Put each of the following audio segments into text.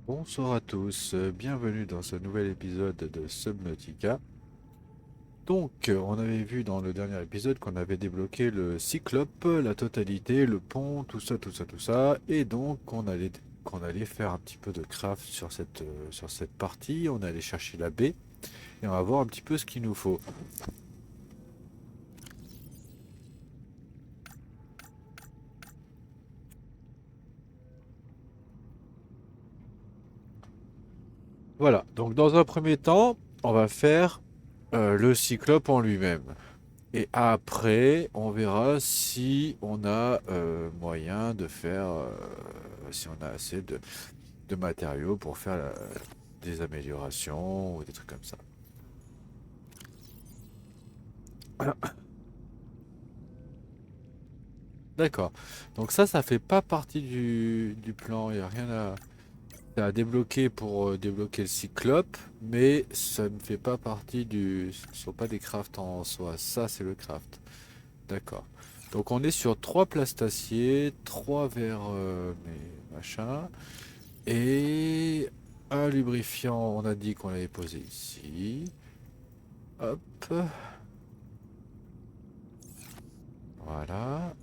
Bonsoir à tous, bienvenue dans ce nouvel épisode de Subnautica. Donc, on avait vu dans le dernier épisode qu'on avait débloqué le Cyclope, la totalité, le pont, tout ça, tout ça, tout ça. Et donc, qu'on allait faire un petit peu de craft sur cette partie. On allait chercher la baie et on va voir un petit peu ce qu'il nous faut. Voilà, donc dans un premier temps, on va faire le Cyclope en lui-même. Et après, on verra si on a moyen de faire, si on a assez de matériaux pour faire des améliorations ou des trucs comme ça. D'accord. Donc ça fait pas partie du plan. Il n'y a rien à débloquer pour débloquer le cyclope, mais ça ne fait pas partie du... Ce ne sont pas des crafts en soi. Ça, c'est le craft. D'accord. Donc on est sur 3 plastaciers, 3 verres mais machin. Et un lubrifiant, on a dit qu'on l'avait posé ici. Hop, voilà.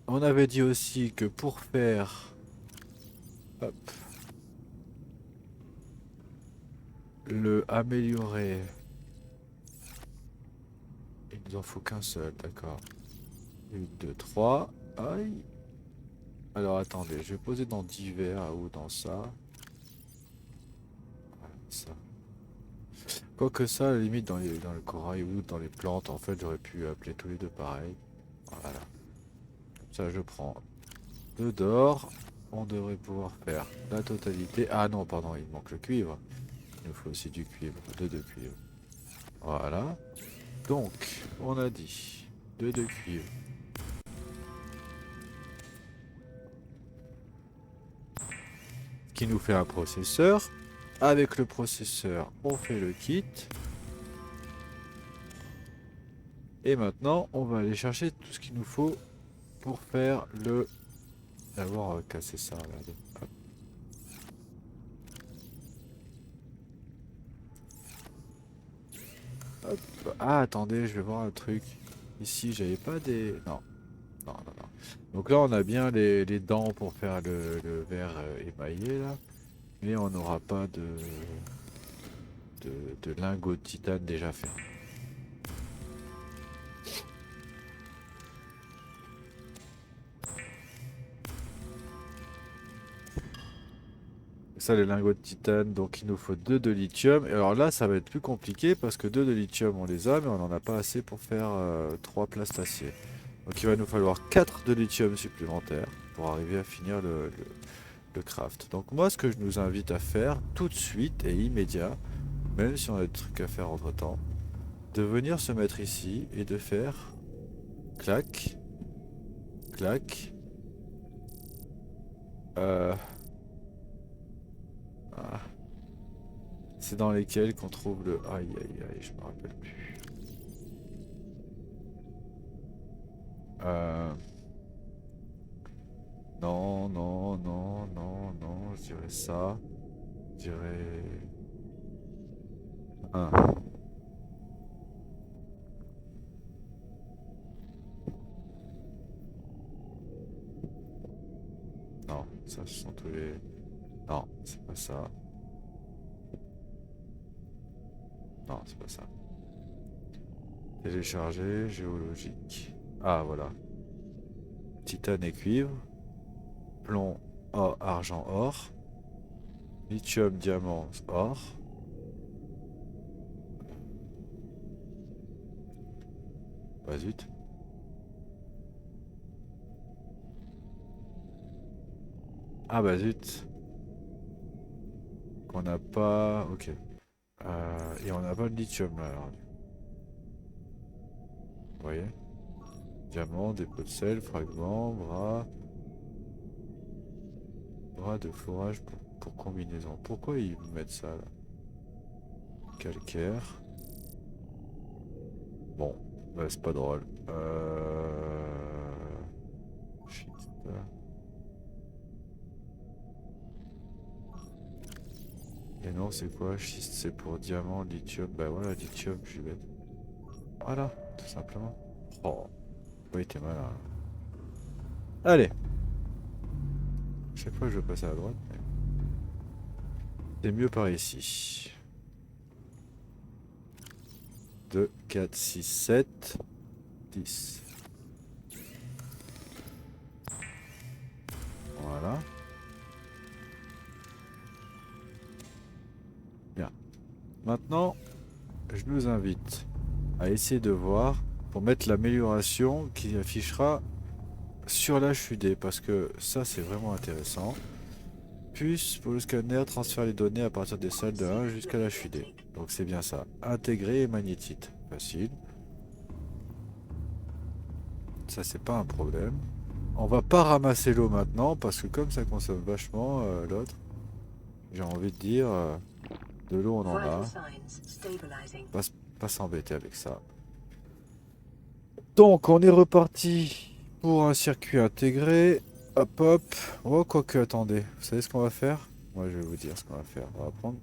On avait dit aussi que pour faire hop, le améliorer, il nous en faut qu'un seul, d'accord. Une, deux, trois. Aïe. Alors attendez, je vais poser dans divers ou dans ça. Voilà, ça. Quoique ça, à la limite, dans le corail ou dans les plantes, en fait, j'aurais pu appeler tous les deux pareil. Voilà. Comme ça, je prends deux d'or. On devrait pouvoir faire la totalité. Ah non, pardon, il manque le cuivre. Il nous faut aussi du cuivre, deux de cuivre. Voilà. Donc, on a dit deux de cuivre. Ce qui nous fait un processeur. Avec le processeur, on fait le kit. Et maintenant, on va aller chercher tout ce qu'il nous faut pour faire le... D'abord, casser ça, regardez. Hop. Hop. Ah, attendez, je vais voir un truc. Ici, j'avais pas des... Non, non, non, non. Donc là, on a bien les dents pour faire le verre émaillé, là. Mais on n'aura pas de lingots de titane déjà fait. Ça, les lingots de titane, donc il nous faut 2 de lithium. Et alors là, ça va être plus compliqué parce que 2 de lithium, on les a, mais on n'en a pas assez pour faire 3 plastaciers. Donc il va nous falloir 4 de lithium supplémentaires pour arriver à finir le craft. Donc moi, ce que je nous invite à faire tout de suite et immédiat, même si on a des trucs à faire entre temps, de venir se mettre ici et de faire clac, clac. Euh, ah, c'est dans lesquels qu'on trouve le... Aïe aïe aïe, je me rappelle plus. Euh, non, non, non, non, non, je dirais ça. Je dirais... Un. Non, ça ce sont tous les... Non, c'est pas ça. Non, c'est pas ça. Télécharger, géologique. Ah, voilà. Titane et cuivre. Plomb, or, argent, or. Lithium, diamant, or. Bah zut. Ah bah zut. Qu'on n'a pas... Ok. Et on n'a pas de lithium là alors. Vous voyez? Diamant, dépôt de sel, fragment, bras. Bras de forage pour combinaison. Pourquoi ils mettent ça là? Calcaire. Bon, bah, c'est pas drôle. Schiste. Et non, c'est quoi? Schiste, c'est pour diamant, lithium. Bah voilà, lithium, je suis bête. Voilà, tout simplement. Oh, oui, t'es malin. Allez, chaque fois je veux passer à droite, mais c'est mieux par ici. 2, 4, 6, 7, 10. Voilà. Bien. Maintenant, je nous invite à essayer de voir pour mettre l'amélioration qui affichera sur l'HUD parce que ça c'est vraiment intéressant. Puce pour le scanner transfère les données à partir des salles de 1 jusqu'à l'HUD. Donc c'est bien ça. Intégrer et magnétite. Facile. Ça c'est pas un problème. On va pas ramasser l'eau maintenant parce que comme ça consomme vachement l'autre, j'ai envie de dire de l'eau on en a. Pas, pas s'embêter avec ça. Donc on est reparti pour un circuit intégré. Hop hop. Oh quoique attendez. Vous savez ce qu'on va faire? Moi je vais vous dire ce qu'on va faire. On va prendre.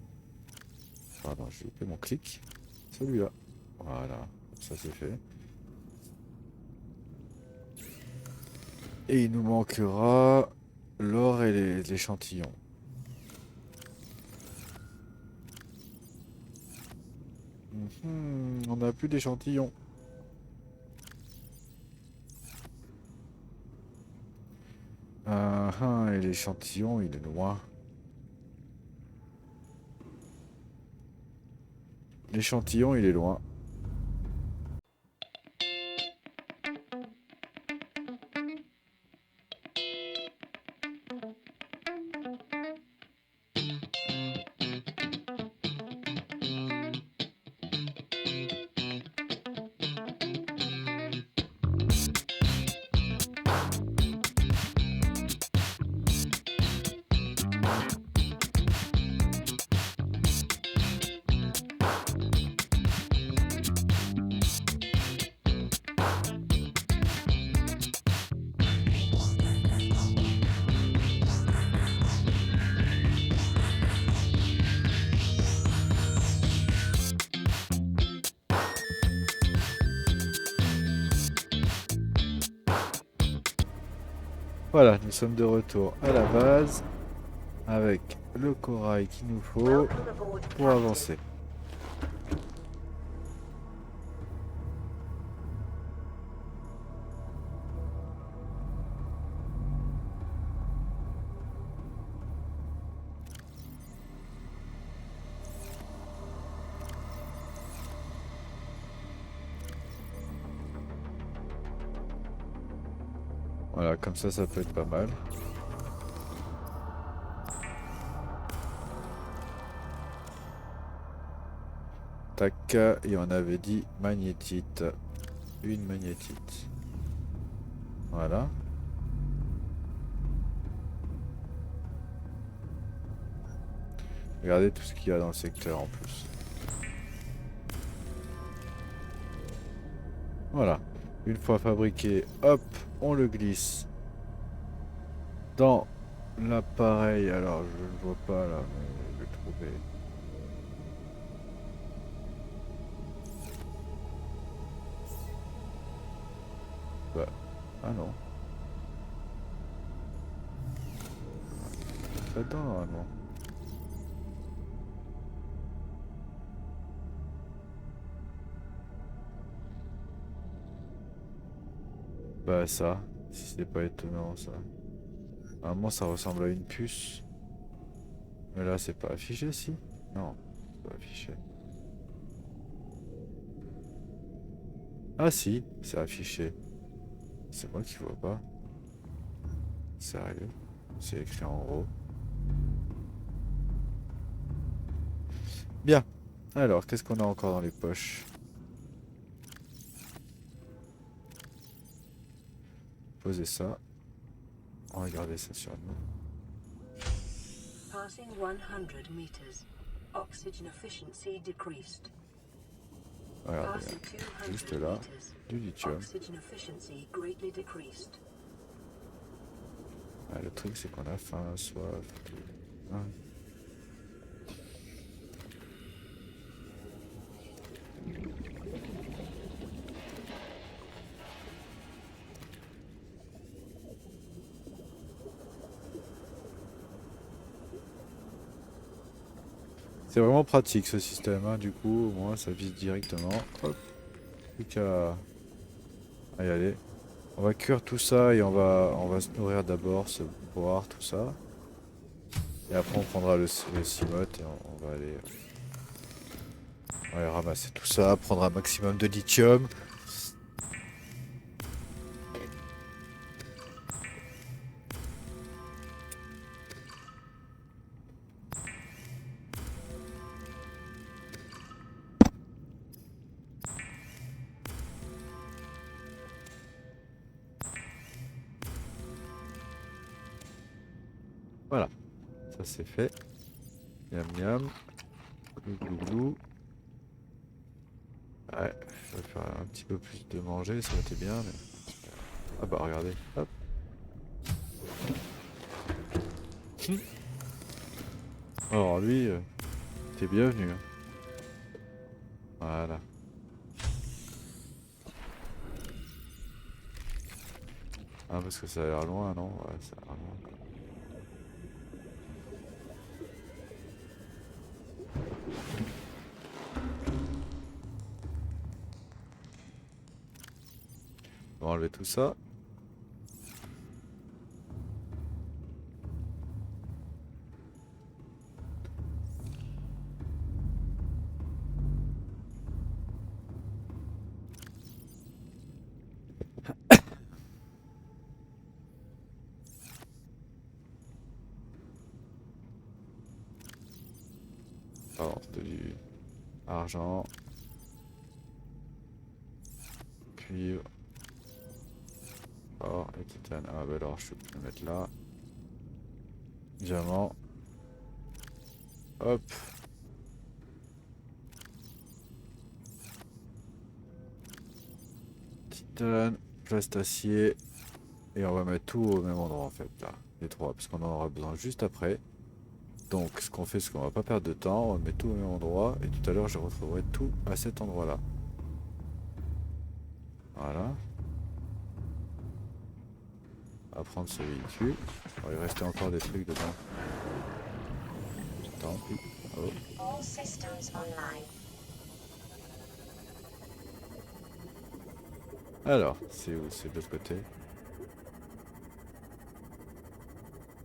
Pardon, j'ai loupé mon clic. Celui-là. Voilà. Ça c'est fait. Et il nous manquera l'or et l'échantillon. On n'a plus d'échantillon. Et l'échantillon, il est loin. L'échantillon, il est loin. Voilà, nous sommes de retour à la base avec le corail qu'il nous faut pour avancer. Voilà, comme ça peut être pas mal. Tac, et on avait dit magnétite. Une magnétite. Voilà. Regardez tout ce qu'il y a dans le secteur en plus. Voilà. Une fois fabriqué, hop, on le glisse dans l'appareil. Alors, je ne vois pas là, mais je vais le trouver. Bah, ah non. Là-dedans, normalement. Bah ça, si c'est pas étonnant ça. Normalement ça ressemble à une puce. Mais là c'est pas affiché si? Non, c'est pas affiché. Ah si, c'est affiché. C'est moi qui vois pas. Sérieux? C'est écrit en gros. Bien. Alors, qu'est-ce qu'on a encore dans les poches? Posez ça. On va garder ça sur nous. Passing 100 meters. Oxygen efficiency decreased. Regardez, Passing juste 200 là, meters. du lithium. Oxygen efficiency greatly decreased. Ah, le truc c'est qu'on a faim, soif, tout. Hein. C'est vraiment pratique ce système, hein. Du coup, au moins ça vise directement. Hop, plus qu'à y aller. On va cuire tout ça et on va se nourrir d'abord, se boire, tout ça. Et après on prendra le cimote et on va aller ramasser tout ça, prendre un maximum de lithium. Voilà, ça c'est fait. Miam miam. Glou glou glou. Ouais, je vais faire un petit peu plus de manger, ça aurait été bien, mais... Ah bah regardez, hop. Alors lui, t'es bienvenu, hein. Voilà. Ah parce que ça a l'air loin, non? Ouais, ça a l'air loin. On va enlever tout ça. Alors, c'était du argent, cuivre, or et titane. Ah bah alors je peux le mettre là. Diamant. Hop. Titane, plastacier. Et on va mettre tout au même endroit en fait là. Les trois, parce qu'on en aura besoin juste après. Donc ce qu'on fait, c'est qu'on va pas perdre de temps, on va mettre tout au même endroit. Et tout à l'heure je retrouverai tout à cet endroit là. Voilà. On va prendre ce véhicule. Il va y rester encore des trucs dedans. Tant pis. Oh. All systems online. Alors, c'est où? C'est de l'autre côté.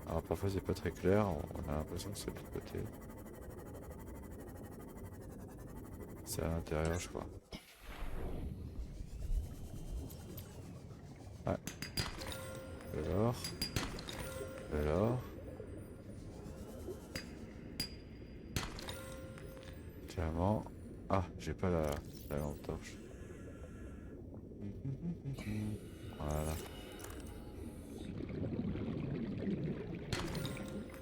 Alors parfois c'est pas très clair, on a l'impression que c'est de l'autre côté. C'est à l'intérieur je crois. Ouais. Alors. Alors. Diamant. Ah, j'ai pas la lampe torche. Voilà.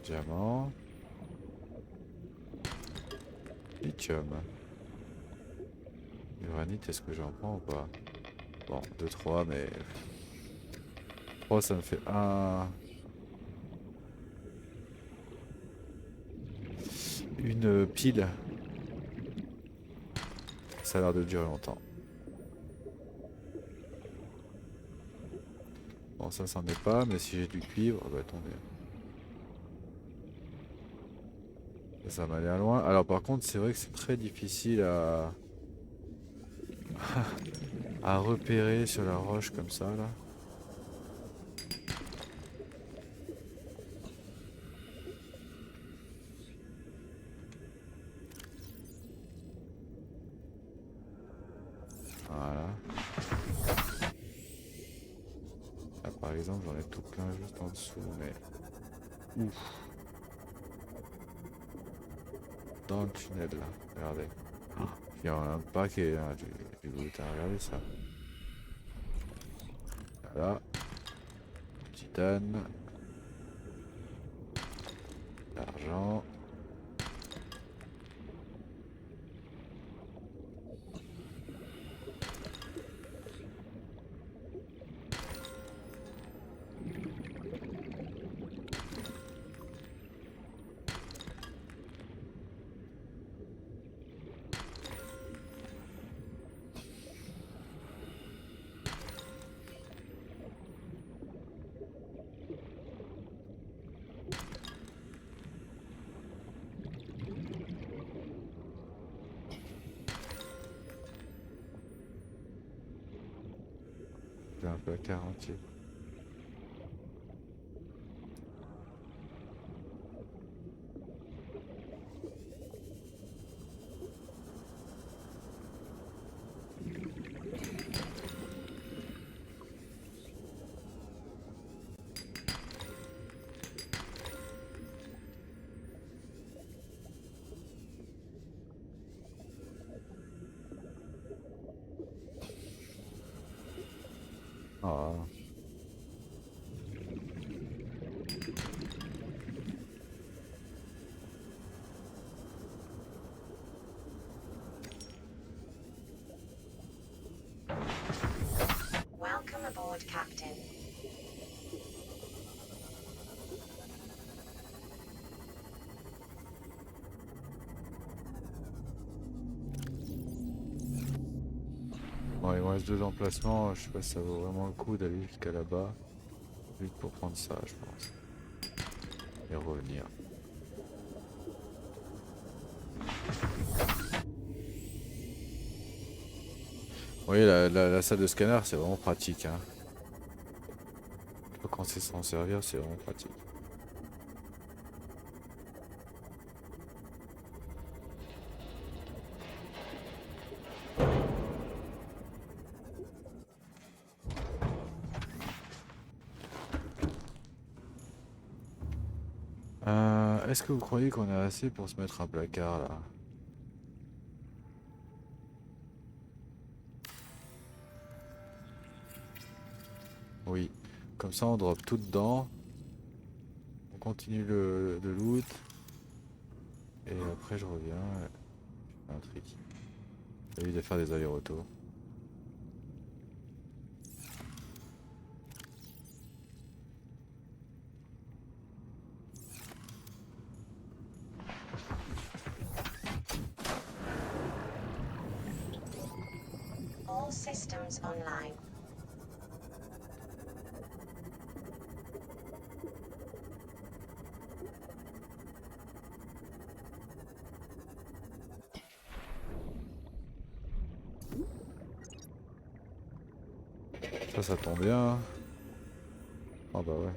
Diamant. Lithium. Granite, est-ce que j'en prends ou pas? Bon, 2, 3, mais... 3, ça me fait un... Une pile. Ça a l'air de durer longtemps. Bon, ça, c'en est pas, mais si j'ai du cuivre, bah tant mieux. Ça m'a l'air loin. Alors par contre, c'est vrai que c'est très difficile à repérer sur la roche comme ça, là. Voilà. Là, par exemple, j'en ai tout plein juste en dessous, mais... Ouf. Dans le tunnel, là. Regardez. Il y en a un paquet, hein. J'ai voulu regarder ça. Voilà. Titane. L'argent. trouver un placard entier. Ah. Welcome aboard, Captain. Bon, il me reste 2 emplacements, je sais pas si ça vaut vraiment le coup d'aller jusqu'à là-bas. Juste pour prendre ça, je pense. Et revenir. Oui, la salle de scanner, c'est vraiment pratique, hein. Quand c'est s'en servir, c'est vraiment pratique. Est-ce que vous croyez qu'on a assez pour se mettre un placard là? Oui. Comme ça, on drop tout dedans. On continue le loot. Et après, je reviens. Je fais un trick. J'ai envie de faire des allers-retours. All systems online. Ça tombe bien. Ah bah ouais.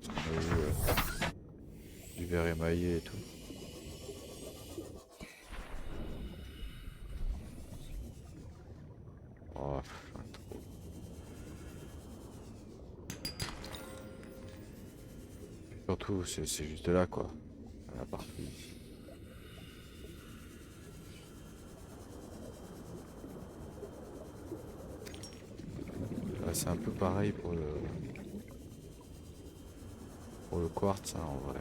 Parce qu'on a eu du verre émaillé et tout. Oh, trop. Surtout, c'est juste là quoi. La partie. C'est un peu pareil pour le quartz hein, en vrai.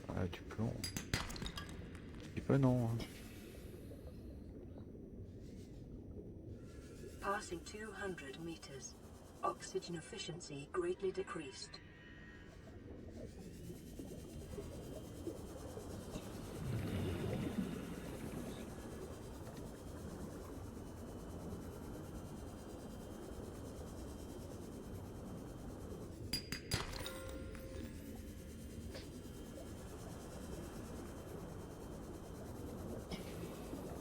Ah, du plomb. Je dis pas non. Hein. Passing 200 meters. Oxygen efficiency greatly decreased.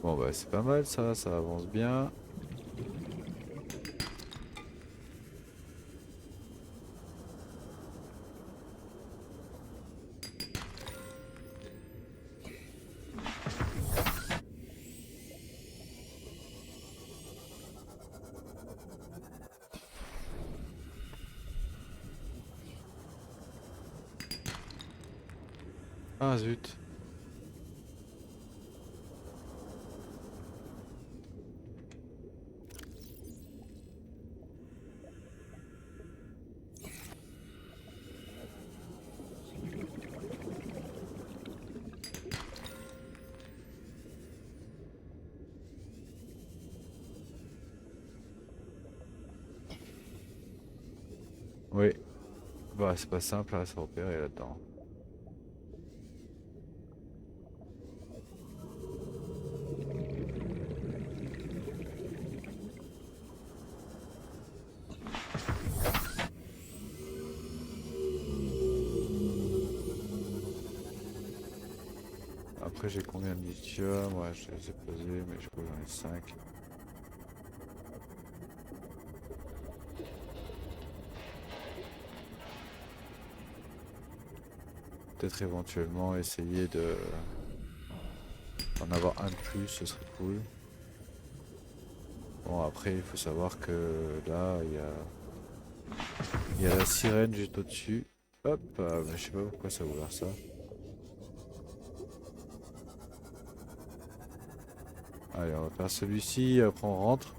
Bon bah c'est pas mal ça avance bien. Ah zut. Oui. Bah c'est pas simple à se repérer là-dedans. après j'ai combien de lithium? Ouais, je les ai posés, mais je crois que j'en ai 5. Peut-être éventuellement essayer de d'en avoir un de plus, ce serait cool. Bon, après, il faut savoir que là, il y a la sirène juste au-dessus. Hop, mais je sais pas pourquoi ça a ouvert ça. Allez, on va faire celui-ci, après on rentre.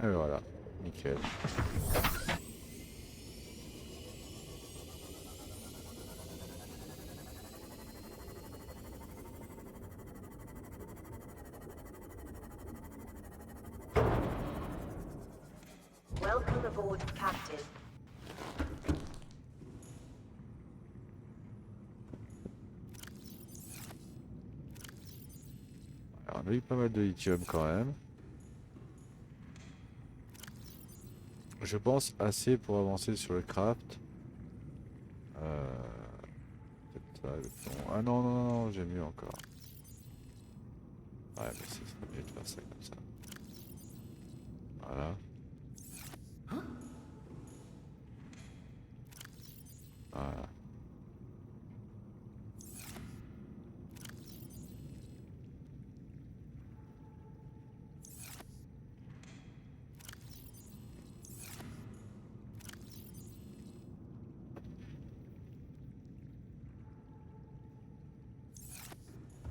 Et voilà, nickel. Welcome aboard, Captain. Alors, on a eu pas mal de lithium quand même. Je pense assez pour avancer sur le craft. Peut-être ça, le plomb. Ah non, non, non, non, j'ai mieux encore. Ouais, mais ce serait mieux de faire ça comme ça. Voilà. Voilà.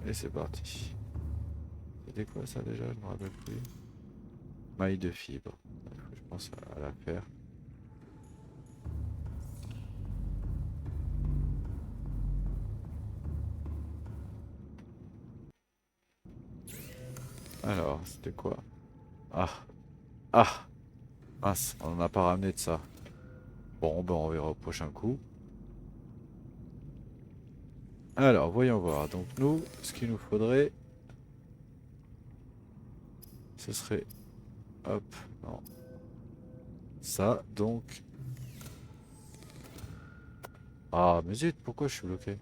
Et c'est parti. C'était quoi ça déjà? Je me rappelle plus. Maille de fibre. Je pense à la faire. Alors, c'était quoi? Ah, ah, mince, on n'a pas ramené de ça. Bon, ben on verra au prochain coup. Alors, voyons voir. Donc nous, ce qu'il nous faudrait, ce serait... Hop, non. Ça, donc... Ah, mais zut, pourquoi je suis bloqué?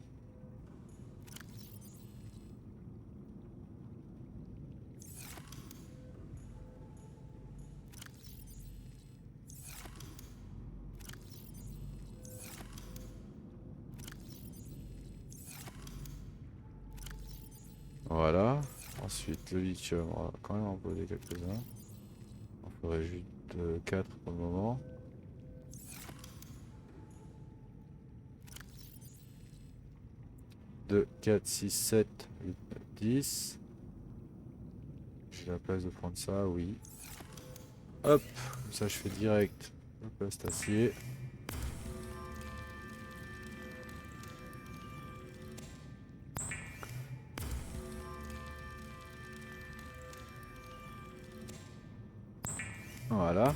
Voilà. Ensuite, le lithium, on va quand même en poser quelques-uns. On ferait juste 4 pour le moment. 2, 4, 6, 7, 8, 9, 10. J'ai la place de prendre ça, oui. Hop, comme ça je fais direct le poste acier. Voilà.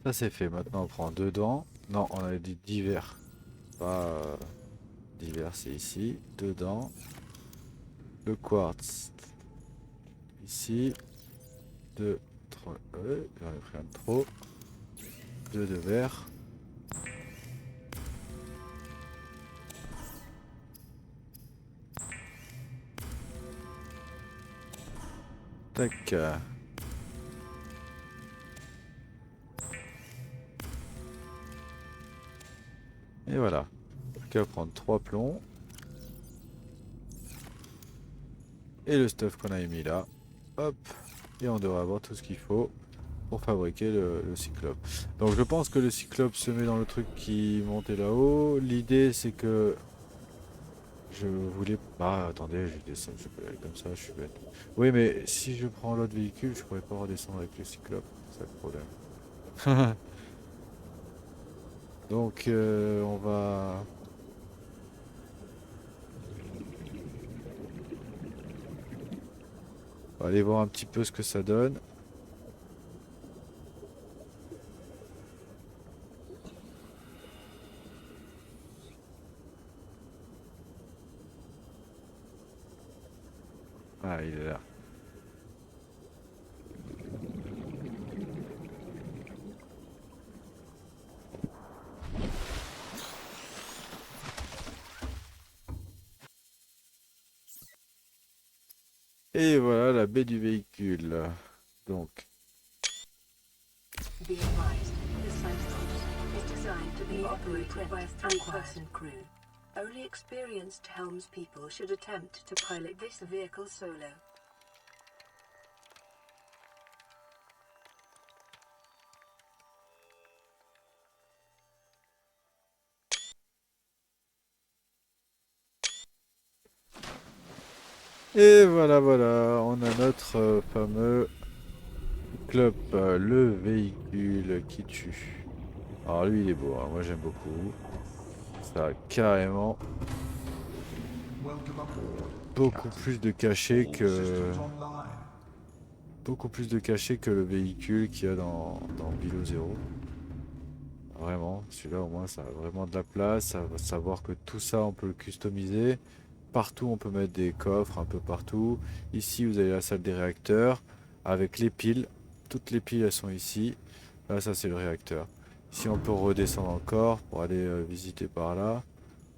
Ça c'est fait. Maintenant on prend dedans. Non, on avait dit divers. Pas divers, c'est ici. Dedans. Le quartz. Ici. 2, 3. J'en ai pris un de trop. 2 de verre. Tac. Et voilà. Donc on va prendre 3 plombs. Et le stuff qu'on a mis là. Hop. Et on devrait avoir tout ce qu'il faut pour fabriquer le cyclope. Donc je pense que le cyclope se met dans le truc qui montait là-haut. L'idée c'est que je voulais... Ah attendez, je descends, je peux aller comme ça, je suis bête. Oui mais si je prends l'autre véhicule, je pourrais pas redescendre avec le cyclope. C'est ça le problème. Donc on va aller voir un petit peu ce que ça donne. Ah, il est là. Et voilà la baie du véhicule. Donc, Be advised, the Cyclops is designed to be operated by a three-person crew. Only experienced helmspeople should attempt to pilot this vehicle solo. et voilà, voilà, on a notre fameux club, le véhicule qui tue. Alors lui, il est beau, hein, moi j'aime beaucoup. Ça a carrément beaucoup plus de cachet que le véhicule qu'il y a dans Below Zero. Vraiment, celui-là au moins ça a vraiment de la place, ça va savoir que tout ça on peut le customiser. Partout on peut mettre des coffres un peu partout. Ici vous avez la salle des réacteurs avec les piles. Toutes les piles elles sont ici. Là ça c'est le réacteur. Ici on peut redescendre encore pour aller visiter par là.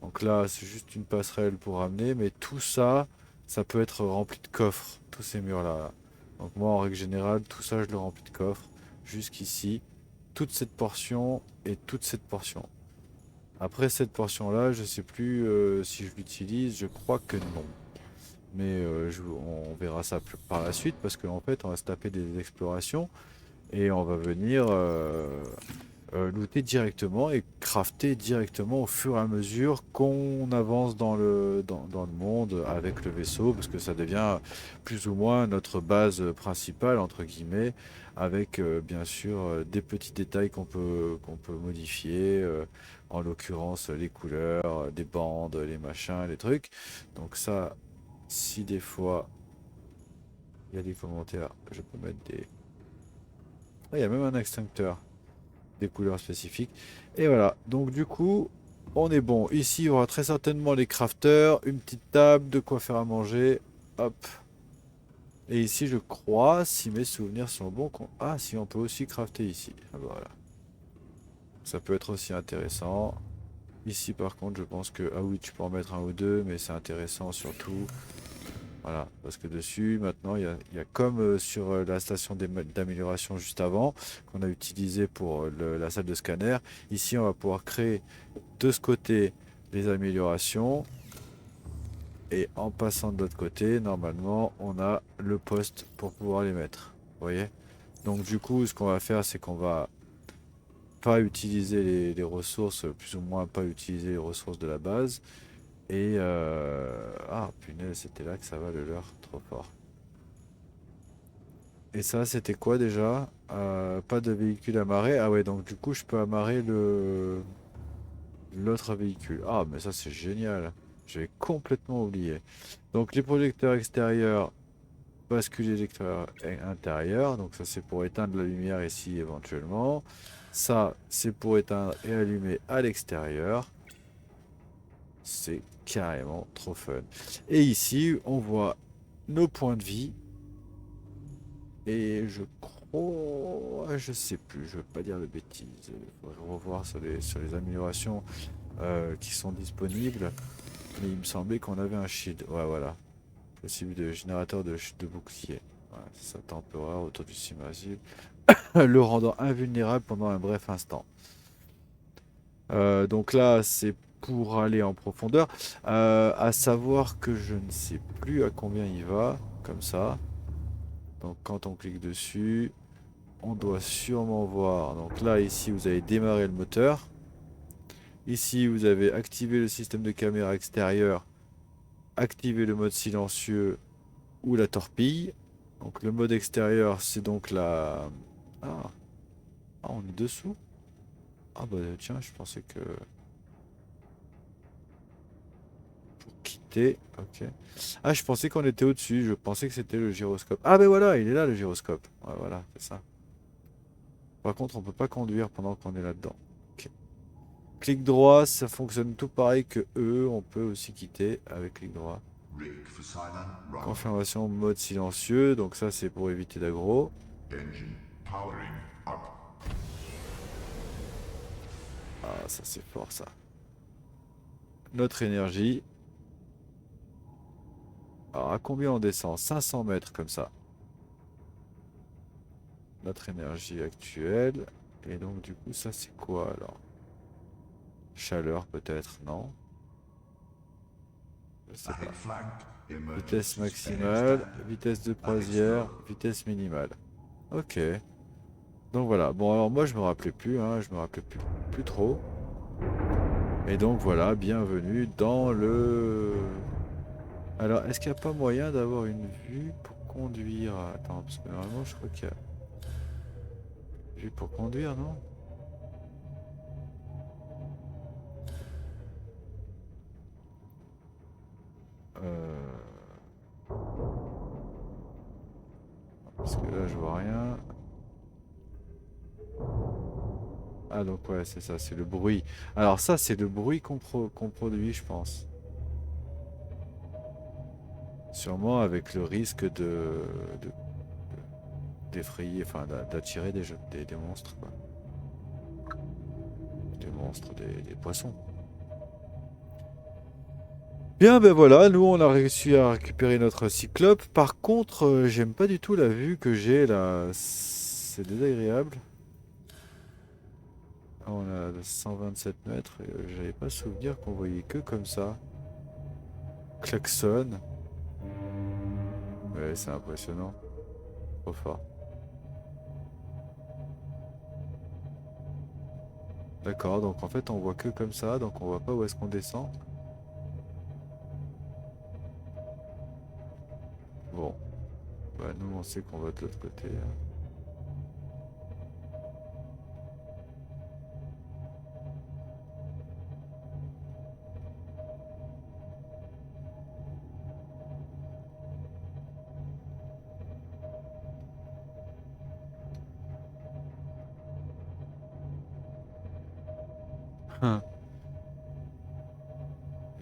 Donc là c'est juste une passerelle pour ramener, mais tout ça, ça peut être rempli de coffres, tous ces murs là. Donc moi en règle générale tout ça je le remplis de coffres jusqu'ici. Toute cette portion et toute cette portion. Après cette portion-là, je sais plus si je l'utilise, je crois que non. Mais on verra ça par la suite parce qu'en fait, on va se taper des explorations et on va venir looter directement et crafter directement au fur et à mesure qu'on avance dans le monde avec le vaisseau, parce que ça devient plus ou moins notre base principale, entre guillemets, avec bien sûr des petits détails qu'on peut modifier, en l'occurrence les couleurs, des bandes, les machins, les trucs. Donc ça, si des fois il y a des commentaires, je peux mettre des... Ah, il y a même un extincteur, des couleurs spécifiques. Et voilà, donc du coup, on est bon. Ici, il y aura très certainement les crafters, une petite table, de quoi faire à manger. Hop. Et ici, je crois, si mes souvenirs sont bons, ah, si on peut aussi crafter ici. Ah, bah, voilà. Ça peut être aussi intéressant. Ici, par contre, je pense que... Ah oui, tu peux en mettre un ou deux, mais c'est intéressant surtout. Voilà, parce que dessus, maintenant, il y a comme sur la station d'amélioration juste avant, qu'on a utilisé pour la salle de scanner. Ici, on va pouvoir créer de ce côté les améliorations. Et en passant de l'autre côté, normalement, on a le poste pour pouvoir les mettre. Vous voyez? Donc du coup, ce qu'on va faire, c'est qu'on va pas utiliser les ressources, plus ou moins pas utiliser les ressources de la base. Et ah punaise, c'était là que ça va le leurre, trop fort. Et ça, c'était quoi déjà? Pas de véhicule amarré. Ah ouais, donc du coup, je peux amarrer l'autre véhicule. Ah, mais ça, c'est génial. J'avais complètement oublié. Donc, les projecteurs extérieurs, basculer l'électeur intérieur. Donc, ça, c'est pour éteindre la lumière ici éventuellement. Ça, c'est pour éteindre et allumer à l'extérieur. C'est carrément trop fun. Et ici, on voit nos points de vie. Et je crois, je sais plus, je veux pas dire de bêtises. Il faudrait revoir sur les améliorations qui sont disponibles. Mais il me semblait qu'on avait un shield. Ouais, voilà. Possible de générateur de bouclier. Voilà, c'est ça, temporaire autour du submersible. Le rendant invulnérable pendant un bref instant. Donc là, c'est pour aller en profondeur. À savoir que je ne sais plus à combien il va, comme ça. Donc quand on clique dessus, on doit sûrement voir. Donc là, ici, vous avez démarré le moteur. Ici, vous avez activé le système de caméra extérieure, activé le mode silencieux ou la torpille. Donc le mode extérieur, c'est donc la... Ah, ah, on est dessous? Ah bah tiens, je pensais que... Pour quitter, ok. Ah, je pensais qu'on était au-dessus, je pensais que c'était le gyroscope. Ah ben voilà, il est là le gyroscope. Ouais, voilà, c'est ça. Par contre, on peut pas conduire pendant qu'on est là-dedans. Ok. Clic droit, ça fonctionne tout pareil que eux. On peut aussi quitter avec clic droit. Rig for silent run. Confirmation mode silencieux, donc ça c'est pour éviter d'aggro. Engine powering up. Ah, ça c'est fort ça. Notre énergie. Alors à combien on descend? 500 mètres comme ça. Notre énergie actuelle. Et donc du coup ça c'est quoi alors? Chaleur peut-être, non? Je sais pas. Ahead flagged. Vitesse Emergency maximale, standard. vitesse de croisière, vitesse minimale. Ok. Donc voilà. Bon alors moi je me rappelais plus, hein, je me rappelais plus trop. Et donc voilà, bienvenue dans le... Alors est-ce qu'il n'y a pas moyen d'avoir une vue pour conduire? Attends, parce que normalement je crois qu'il y a... Vue pour conduire, non? Parce que là je vois rien. Ah donc ouais c'est ça, c'est le bruit. Alors ça c'est le bruit qu'on produit je pense. Sûrement avec le risque d'effrayer, enfin d'attirer des monstres quoi. Des monstres, des poissons. Bien ben voilà, nous on a réussi à récupérer notre cyclope. Par contre, j'aime pas du tout la vue que j'ai là. C'est désagréable. Ah, on a 127 mètres et j'avais pas souvenir qu'on voyait que comme ça. Klaxon. Ouais, c'est impressionnant. Trop fort. D'accord, donc en fait on voit que comme ça, donc on voit pas où est-ce qu'on descend. Bon, bah nous on sait qu'on va de l'autre côté, hein.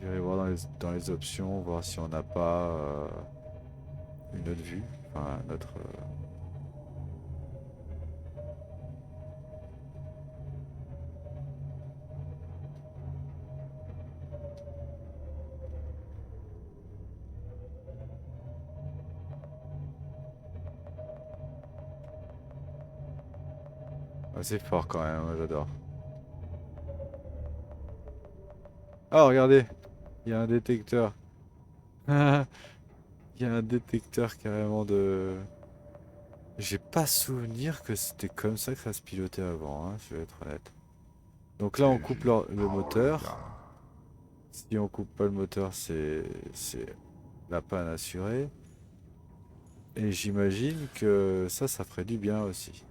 Je vais voir dans les options, voir si on n'a pas une autre vue, enfin notre... assez fort quand même, moi, j'adore. Ah regardez, il y a un détecteur. Il y a un détecteur carrément de... J'ai pas souvenir que c'était comme ça que ça se pilotait avant, hein, je vais être honnête. Donc là on coupe le moteur. Si on coupe pas le moteur, c'est la panne assurée. Et j'imagine que ça ferait du bien aussi.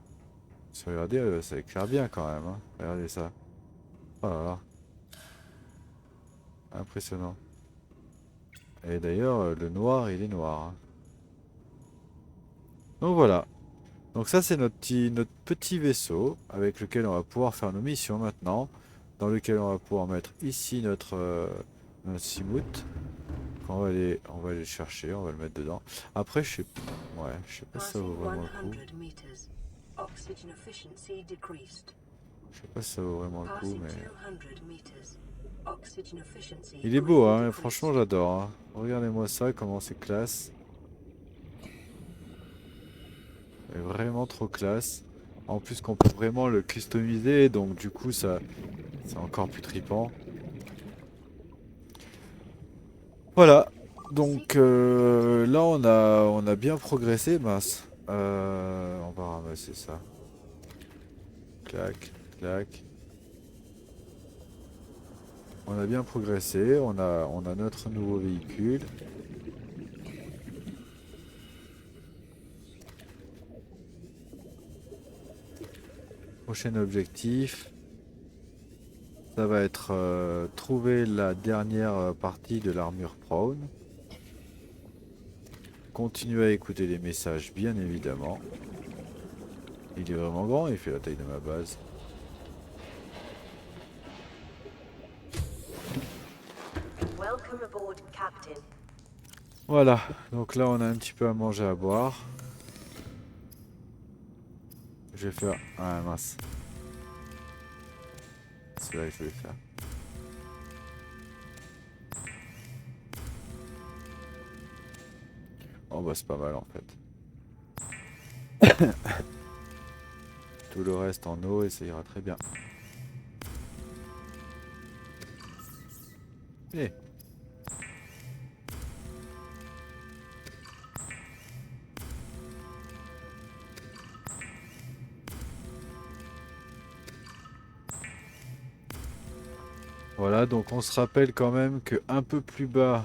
Parce que regardez, ça éclaire bien quand même, hein. Regardez ça. Oh là là. Impressionnant. Et d'ailleurs, le noir, il est noir, hein. Donc voilà. Donc ça, c'est notre petit vaisseau avec lequel on va pouvoir faire nos missions maintenant. Dans lequel on va pouvoir mettre ici notre Seamoot. On va aller le chercher, on va le mettre dedans. Après, je sais pas si ça vaut Passing vraiment le coup. 100 meters. Oxygen efficiency decreased. Je sais pas si ça vaut vraiment le coup, Passing mais... 200 meters. Oxygen efficiency Il est beau, greatly hein, decreased. franchement j'adore, hein. Regardez-moi ça, comment c'est classe. C'est vraiment trop classe. En plus qu'on peut vraiment le customiser, donc du coup ça c'est encore plus trippant. Voilà, donc là on a bien progressé, mince. On va ramasser ça. Clac, clac. On a bien progressé, on a notre nouveau véhicule. Prochain objectif, ça va être trouver la dernière partie de l'armure prone. Continuer à écouter les messages, bien évidemment. Il est vraiment grand, il fait la taille de ma base. Welcome aboard, Captain. Voilà, donc là on a un petit peu à manger, à boire. Je vais faire... Ah mince, c'est là que je voulais faire. Oh bah c'est pas mal en fait. Tout le reste en eau et ça ira très bien. Eh. Voilà, donc on se rappelle quand même que un peu plus bas,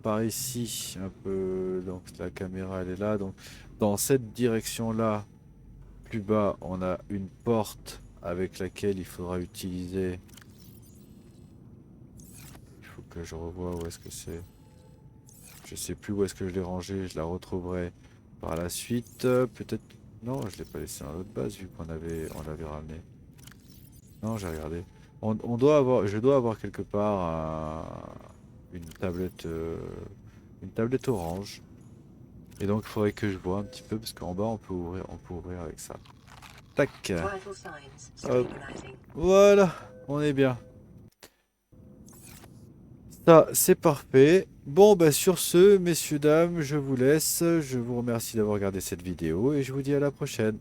par ici, un peu, donc la caméra elle est là, donc dans cette direction-là, plus bas, on a une porte avec laquelle il faudra utiliser. Il faut que je revoie où est-ce que c'est. Je sais plus où est-ce que je l'ai rangé, je la retrouverai par la suite. Peut-être. Non, je l'ai pas laissé dans l'autre base vu on l'avait ramené. Non, j'ai regardé. On doit avoir, je dois avoir quelque part une tablette orange. Et donc il faudrait que je vois un petit peu parce qu'en bas on peut ouvrir avec ça. Tac. Vital signs Hop. stabilizing. Voilà, on est bien. Ça, c'est parfait. Bon, bah sur ce, messieurs, dames, je vous laisse. Je vous remercie d'avoir regardé cette vidéo et je vous dis à la prochaine.